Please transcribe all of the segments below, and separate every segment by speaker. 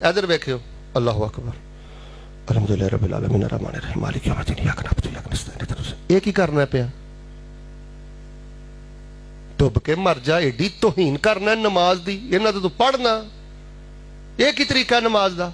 Speaker 1: इधर वेखियो अल्लाहु अकबर अलहम्दुलिल्लाह रब्बिल आलमीन अर्रहमानिर रहीम मालिक यौमिद्दीन इय्याका नअबुदु व इय्याका नस्तईन। ये की करना पिया? डुब के मर जा, एडी तौहीन करना नमाज दी, इन्हां ते तू पढ़ना। ये की तरीका नमाज दा?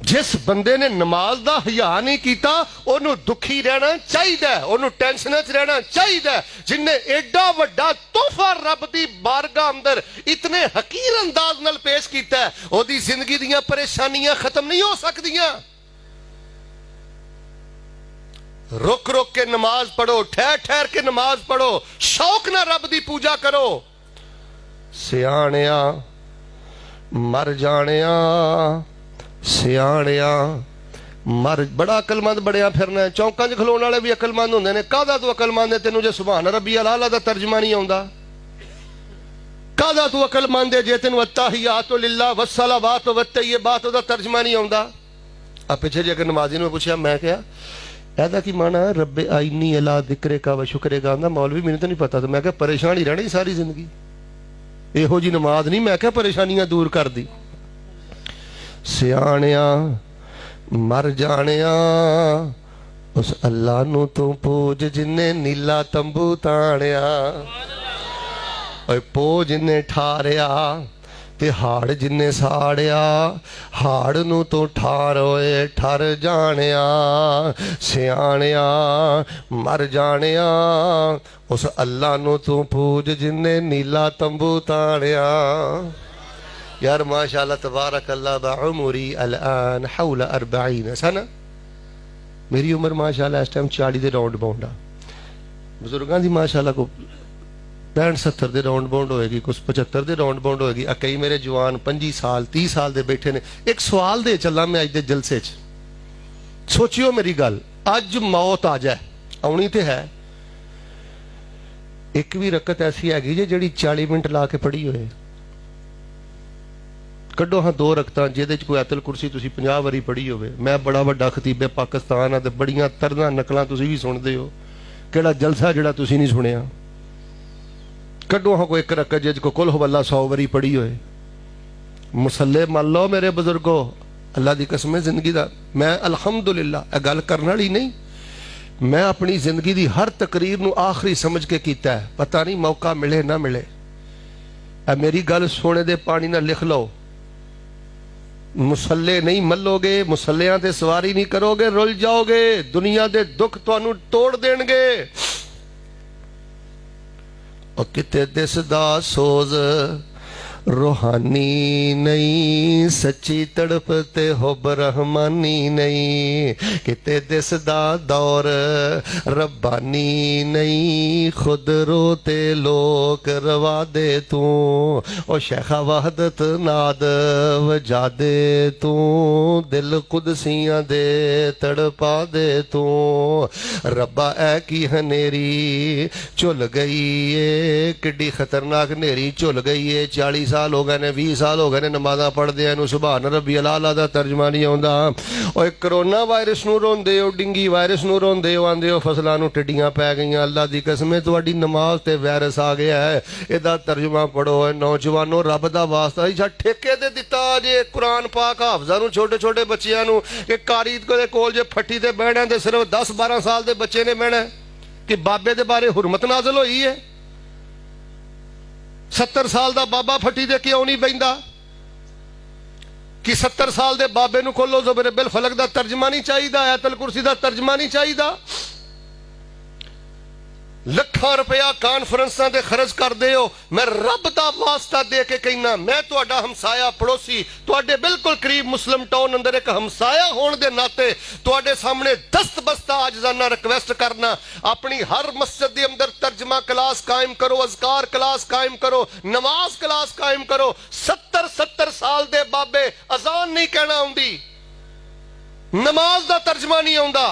Speaker 1: जिस बंदे ने नमाज दा हया नहीं कीता ओनू दुखी रहना चाहिए, ओनू टेंशन च रहना चाहिए। जिन्हें एडा वड्डा तोहफा रब दी बारगाह अंदर इतने हकीर अंदाज नाल पेश कीता है, ओदी जिंदगी दीयां परेशानियां खत्म नहीं हो सकदियां। रुक रुक के नमाज पढ़ो, ठहर ठहर के नमाज पढ़ो, शौक ना रब दी पूजा करो। सियाणिया मर जाणिया, सियाणिया मर। बड़ा अकलमंद बड़िया फिरना, चौंकां च खलोण वाले भी अकलमंद हुंदे ने। काहदा तू अकलमंद है? तेनू जे सुभान रब्बी अल-आला दा तर्जमा नहीं आउंदा? काहदा तू अकलमंद है जे तेनू अत्ताहियातु लिल्लाह वस्सलावातु वत्तय्यिबातु दा तर्जमा नहीं आउंदा? आ पिछे जे नमाजी ने पूछया, मैं क्या ऐदा की माना रब्बे आइनी अला दिक्रे का व शुक्रे का? आंदा मौलवी मैनू तो नहीं पता। तो मैं क्या परेशान ही रहनी सारी जिंदगी? इहो जी नमाज नहीं मैं क्या परेशानियां दूर कर दी। सियाणिया मर जाणिया उस अल्लाह नू तू पूज जिन्ने नीला तंबू ताणिया। पो जिन्ने ठारिया ते हाड़ जिन्ने साड़िया, हाड़ नू तो ठारोए ठर जाणिया। सियाणिया मर जाणिया उस अल्लाह नू तू पूज जिन्ने नीला तंबू ताणिया। यार माशाअल्लाह तबारक अल्लाह बाउमरी अल-आन हौला 40 सना। मेरी उम्र माशाअल्लाह इस टाइम 40 दे राउंड बाउंड आ। बुजुर्गां दी माशाअल्लाह को 65-70 दे राउंड बाउंड होएगी, कुछ 75 दे राउंड बाउंड होएगी। कई मेरे जवान 25 साल 30 साल दे बैठे ने। एक सवाल दे चला मैं अज दे जलसे च, सोचियो मेरी गल, अज मौत आ जाए, आउणी ते है। एक भी रकत ऐसी हैगी जे जिहड़ी 40 मिनट ला के पढ़ी होए? कड्डो हाँ 2 रकतां जिहदे च कोई आयतुल कुर्सी तुसीं 50 वारी पढ़ी होवे। मैं बड़ा वड्डा खतीबे पाकिस्तान आ ते बड़ियां तरदां नकलां तुसीं भी सुणदे हो, किहड़ा जलसा जिहड़ा तुसीं नहीं सुणिया? कड्डो हाँ कोई एक रकत जिहदे को कुल हुवल्लाह 100 वारी पढ़ी होए। मुसल्ले मान लो मेरे बुजुर्गो, अल्लाह दी कसम है जिंदगी दा मैं अल्हम्दुलिल्लाह गल करन वाली नहीं, मैं अपनी जिंदगी दी हर तकरीर नूं आखिरी समझ के कीता है। पता नहीं मौका मिले ना मिले। मेरी गल सोने दे पानी ना लिख लो। मुसल्ले नहीं मल्लोगे, मुसल्लियां ते सवारी नहीं करोगे, रुल जाओगे। दुनिया दे दुख तुहानू तोड़ देणगे। और किते दिसदा सोज रूहानी नहीं, सच्ची तड़प ते हुब रहमानी नहीं। किते दिसदा दौर रब्बानी नहीं, खुद रोते लोग रवा दे तू। ओ शेखा वहदत नाद वजा दे तू, दिल कुदसियां दे तड़पा दे तू। रब्बा ऐ की हनेरी झुल गई है, किड्डी खतरनाक नेरी झुल गई है। 40 साल हो गए ने, 20 साल हो गए ने नमाज़ां पढ़दे आ, सुभान रब्बी अल-आला दा तर्जमा नहीं आउंदा। ओए करोना वायरस नूं रोंदे हो, डिंगी वायरस नूं रोंदे हो, आंदे हो फसलां नूं टिड्डियां पै गईयां। अल्लाह दी कसम है तुहाडी नमाज ते वायरस आ गया है, इहदा तर्जमा पढ़ो। नौजवानों रब दा वास्ता इसा ठेके ते दित्ता जे कुरान पाक हाफज़ां नूं, छोटे छोटे बच्चियां नूं कि कारी दे कोल जे फट्टी ते बहना ते सिर्फ 10-12 साल दे बच्चे ने बहना कि बाबे दे बारे हुरमत नाज़िल होई है। 70 साल दा बाबा फट्टी दे क्यों नहीं बहिंदा? कि 70 साल दे बाबे नूं खोलो ज़ुबर बिल फलक दा तर्जमा नहीं चाहिदा, आयतुल कुर्सी दा तर्जमा नहीं चाहिदा। ਲੱਖਾਂ रुपया ਕਾਨਫਰੰਸਾਂ ਤੇ ਖਰਚ ਕਰਦੇ ਹੋ। मैं रब दा वास्ता दे के कहना, मैं तुहाडा हमसाया पड़ोसी, तुहाडे बिल्कुल करीब मुस्लिम टाउन अंदर एक हमसाया होने के नाते तुहाडे सामने दस्तबस्ता आजजाना रिक्वेस्ट करना, अपनी हर मस्जिद के अंदर तर्जमा क्लास कायम करो, अज़कार क्लास कायम करो, नमाज क्लास कायम करो। 70 साल दे बाबे अजान नहीं कहना आउंदी, नमाज दा तर्जमा नहीं आउंदा।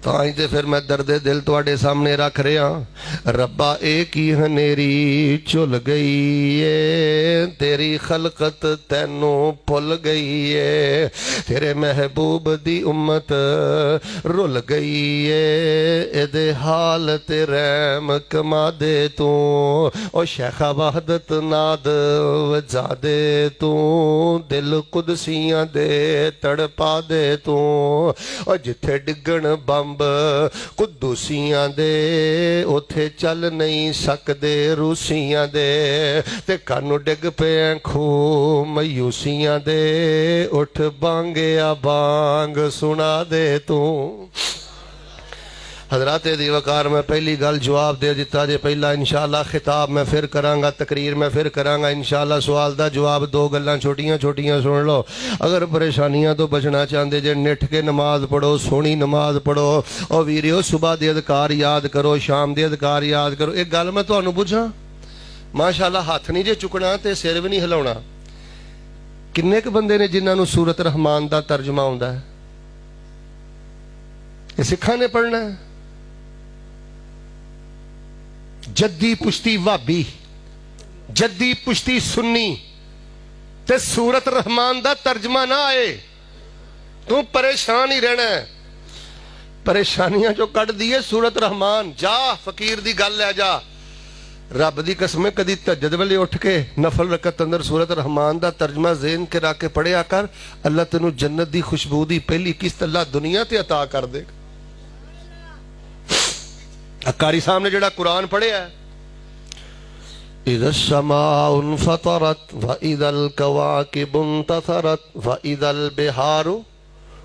Speaker 1: تائیں تے پھر میں درد دل تواڈے سامنے رکھ رہا ربا ایک ہی ہنیری چل گئی ہے تیری خلقت تینوں بھل گئی ہے تیرے محبوب دی امت رل گئی ہے اے دے حال تے رحم کما دے تو او شیخ وحدت ناد وجا دے تو دل قدسیاں دے تڑپا دے تو او جتھے ڈگن بمب قدوسیاں دے اتھے چل نہیں سکدے روسیاں دے تے کانو ڈگ پہ کھو میوسیاں دے اٹھ بانگیا بانگ سنا دے تو حضرات دی وقار میں پہلی گل جواب دے دیتا جے پہلا انشاءاللہ خطاب میں پھر کرانگا تقریر میں پھر کرانگا انشاءاللہ سوال دا جواب دو گلاں چھوٹیاں چھوٹیاں سن لو اگر پریشانیاں تو بچنا چاہندے جے نٹھ کے نماز پڑھو سونی نماز پڑھو اور ویریو صبح دے اذکار یاد کرو شام دے اذکار یاد کرو ایک گل میں تانوں پوچھاں ماشاءاللہ ہاتھ نہیں جے چکنا تے سر بھی نہیں ہلاونا کنے ک بندے نے جنہاں نو سورت رحمان دا ترجمہ ہوندا ہے یہ سکھاں نے پڑھنا ہے جدی پشتی وابی جدی پشتی سنی تے سورت رحمان دا ترجمہ نہ آئے تو پریشان ہی رہنا ہے پریشانیاں جو کٹ دیئے سورت رحمان جا فقیر دی گل لے جا رب دی قسمیں کدی تہجد ویلے اٹھ کے نفل رکعت اندر سورت رحمان دا ترجمہ ذہن کے رکھ کے پڑھیا کر اللہ تینوں جنت دی خوشبو دی پہلی قسط اللہ دنیا تے عطا کر دے گا قاری صاحب نے جڑا قرآن پڑھے ہے اذا السماء انفطرت واذا الكواكب انتثرت واذا البحار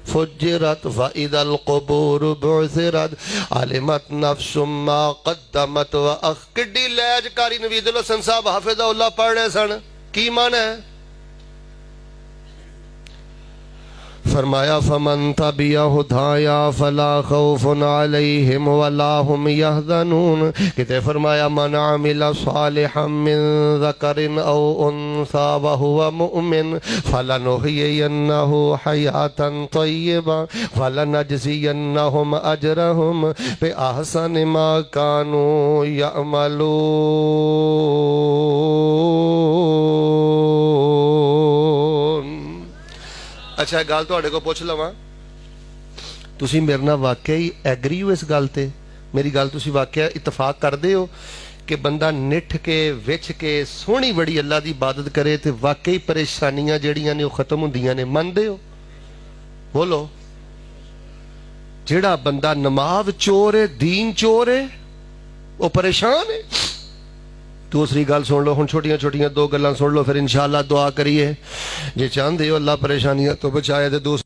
Speaker 1: فجرت واذا القبور بعثرت علمت نفس ما قدمت کڈی لیج قاری نوید الحسن صاحب حافظہ اللہ پڑھ رہے سن کی معنی ہے فرمایا فمن تبع ہدایا فلا خوف علیہم ولا هم يحزنون کہتے فرمایا من عمل صالحا من ذکر او انثى وهو مؤمن فلنحيينه حیاتا طیبا فلنجزینهم اجرهم باحسن ما كانوا يعملون اچھا گل تو کو پوچھ لواں تسی میرے نال واقعی ایگری ہو اس گل تے میری گل تسی واقعی اتفاق کردے ہو کہ بندہ نٹھ کے وچ کے سونی بڑی اللہ دی عبادت کرے تے واقعی پریشانیاں جڑیاں نے وہ ختم ہوندیاں نے مندے ہو بولو جڑا بندہ نماز چور ہے دین چور ہے وہ پریشان ہے دوسری گل سن لو ہن چھوٹیاں چھوٹیاں دو گلاں سن لو پھر انشاءاللہ دعا کریے جے چاہندے ہو اللہ پریشانیاں تو بچائے تے دوسری